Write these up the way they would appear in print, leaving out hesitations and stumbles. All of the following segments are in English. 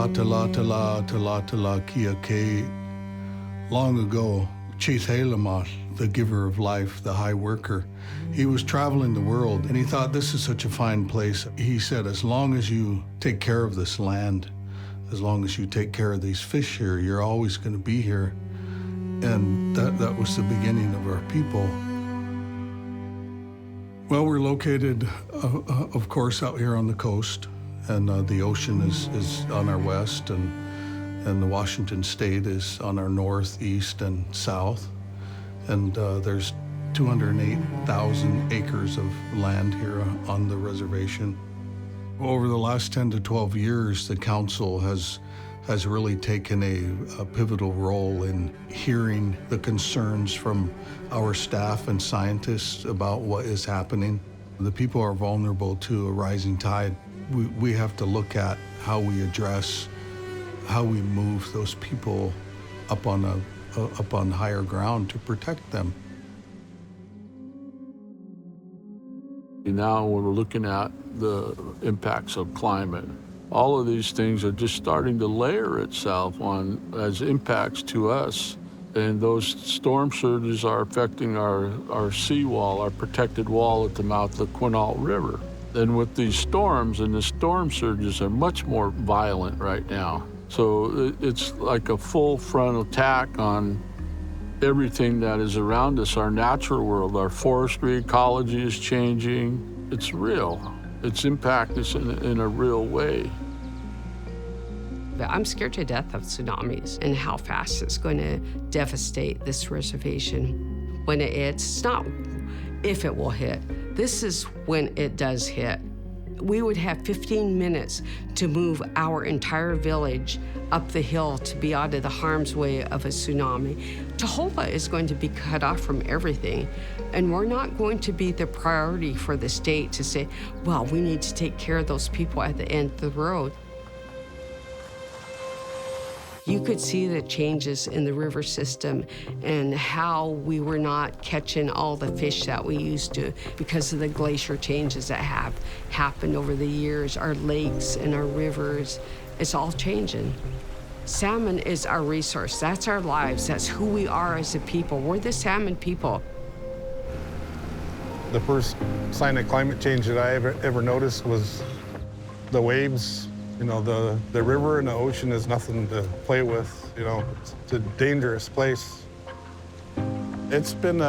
tala, tala, tala, tala, kia ke. Long ago, Chief Hale Amoss, the giver of life, the high worker, he was traveling the world and he thought, this is such a fine place. He said, as long as you take care of this land, as long as you take care of these fish here, you're always going to be here. And that was the beginning of our people. Well, we're located, of course, out here on the coast, and the ocean is on our west, and the Washington State is on our north, east, and south. And there's 208,000 acres of land here on the reservation. Over the last 10 to 12 years, the council has really taken a pivotal role in hearing the concerns from our staff and scientists about what is happening. The people are vulnerable to a rising tide. We have to look at how we address, how we move those people up on higher ground to protect them. Now when we're looking at the impacts of climate, all of these things are just starting to layer itself on as impacts to us. And those storm surges are affecting our seawall, our protected wall at the mouth of the Quinault River. And with these storms, and the storm surges are much more violent right now. So it's like a full frontal attack on everything that is around us, our natural world, our forestry, ecology is changing. It's real. Its impact is in a real way. I'm scared to death of tsunamis and how fast it's going to devastate this reservation. When it's not if it will hit, this is when it does hit. We would have 15 minutes to move our entire village up the hill to be out of the harm's way of a tsunami. Taholah is going to be cut off from everything, and we're not going to be the priority for the state to say, well, we need to take care of those people at the end of the road. You could see the changes in the river system and how we were not catching all the fish that we used to because of the glacier changes that have happened over the years. Our lakes and our rivers, it's all changing. Salmon is our resource. That's our lives. That's who we are as a people. We're the salmon people. The first sign of climate change that I ever noticed was the waves. You know, the river and the ocean is nothing to play with. You know, it's a dangerous place. It's been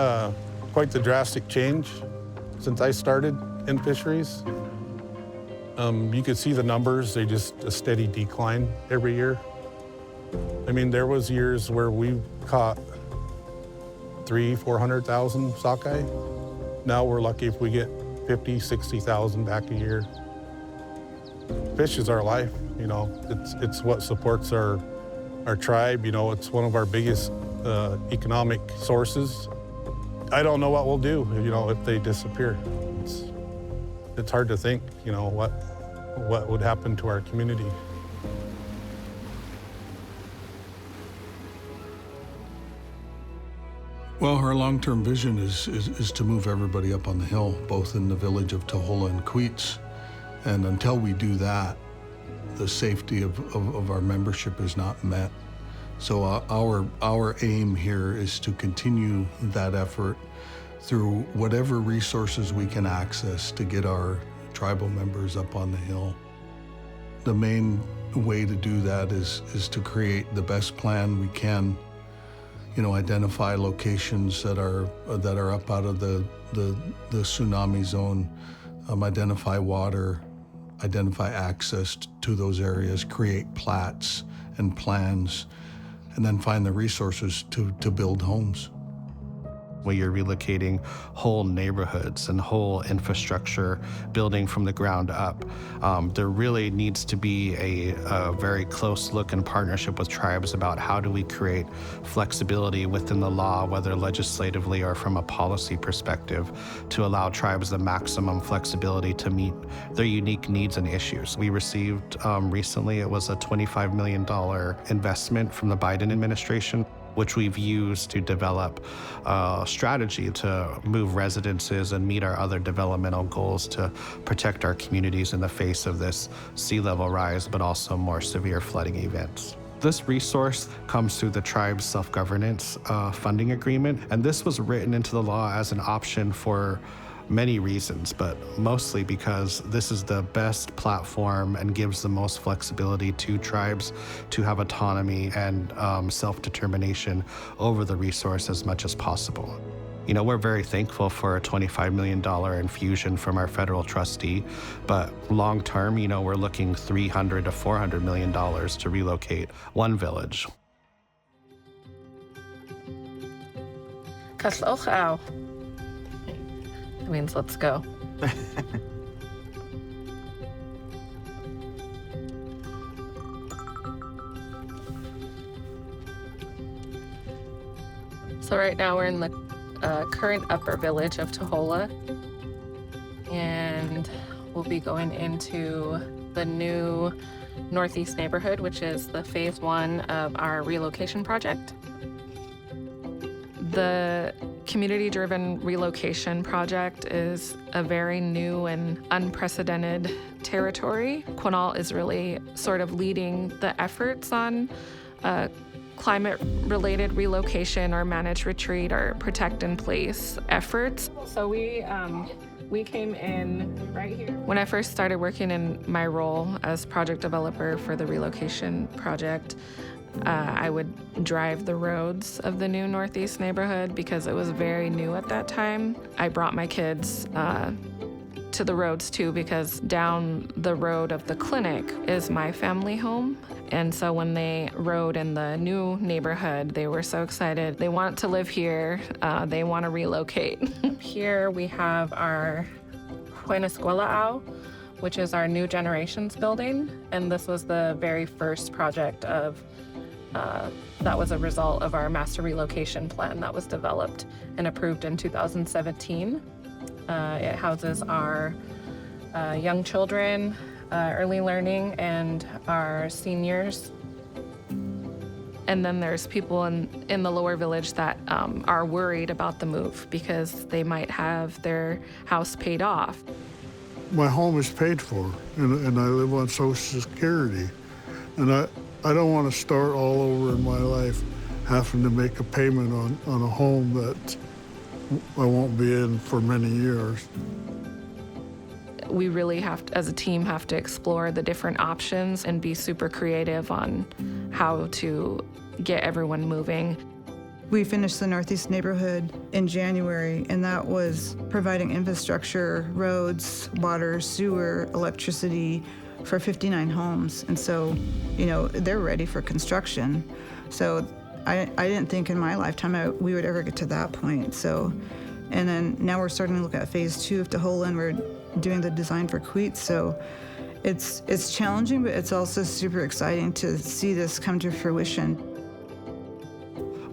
quite the drastic change since I started in fisheries. You could see the numbers, they just a steady decline every year. I mean, there was years where we caught 300,000–400,000 sockeye. Now we're lucky if we get 50,000–60,000 back a year. Fish is our life, you know. It's what supports our tribe. You know, it's one of our biggest economic sources. I don't know what we'll do, you know, if they disappear. It's hard to think, you know, what would happen to our community. Well, our long-term vision is to move everybody up on the hill, both in the village of Taholah and Queets. And until we do that, the safety of our membership is not met. So our aim here is to continue that effort through whatever resources we can access to get our tribal members up on the hill. The main way to do that is to create the best plan we can. You know, identify locations that are up out of the tsunami zone, identify water, identify access to those areas, create plats and plans, and then find the resources to build homes. Where you're relocating whole neighborhoods and whole infrastructure, building from the ground up. There really needs to be a very close look and partnership with tribes about how do we create flexibility within the law, whether legislatively or from a policy perspective, to allow tribes the maximum flexibility to meet their unique needs and issues. We received recently, it was a $25 million investment from the Biden administration. which we've used to develop a strategy to move residences and meet our other developmental goals to protect our communities in the face of this sea level rise, but also more severe flooding events. This resource comes through the tribe's self-governance funding agreement, and this was written into the law as an option for many reasons, but mostly because this is the best platform and gives the most flexibility to tribes to have autonomy and self-determination over the resource as much as possible. You know, we're very thankful for a $25 million infusion from our federal trustee, but long term, you know, we're looking $300 to $400 million to relocate one village. Kaslochau. That means let's go. So right now we're in the current upper village of Taholah, and we'll be going into the new northeast neighborhood, which is the phase 1 of our relocation project. The community-driven relocation project is a very new and unprecedented territory. Quinault is really sort of leading the efforts on climate-related relocation or managed retreat or protect-in-place efforts. So we came in right here. When I first started working in my role as project developer for the relocation project, I would drive the roads of the new Northeast neighborhood because it was very new at that time. I brought my kids to the roads too because down the road of the clinic is my family home. And so when they rode in the new neighborhood, they were so excited. They want to live here. They want to relocate. Here we have our Quinault, which is our new generations building. And this was the very first project of that was a result of our master relocation plan that was developed and approved in 2017. It houses our young children, early learning, and our seniors. And then there's people in the lower village that are worried about the move because they might have their house paid off. My home is paid for, and I live on Social Security. And I don't want to start all over in my life having to make a payment on a home that I won't be in for many years. We really have to, as a team, have to explore the different options and be super creative on how to get everyone moving. We finished the Northeast neighborhood in January, and that was providing infrastructure, roads, water, sewer, electricity for 59 homes. And so, you know, they're ready for construction. So I didn't think in my lifetime we would ever get to that point. So, and then now we're starting to look at phase 2 of Taholah, and we're doing the design for Queets. So it's challenging, but it's also super exciting to see this come to fruition.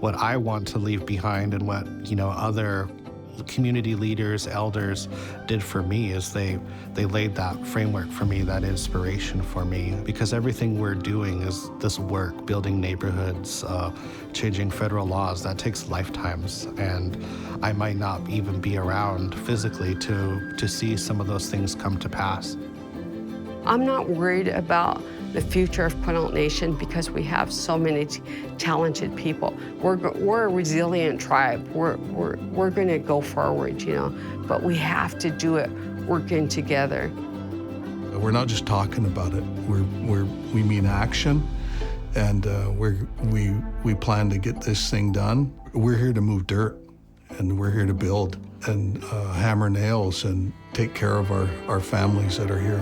What I want to leave behind and what, you know, other community leaders, elders did for me is they laid that framework for me, that inspiration for me, because everything we're doing is this work, building neighborhoods, changing federal laws, that takes lifetimes. And I might not even be around physically to see some of those things come to pass. I'm not worried about the future of Quinault Nation because we have so many talented people. We're a resilient tribe. We're going to go forward, you know, but we have to do it working together. We're not just talking about it. We mean action, and we plan to get this thing done. We're here to move dirt, and we're here to build and hammer nails and take care of our families that are here.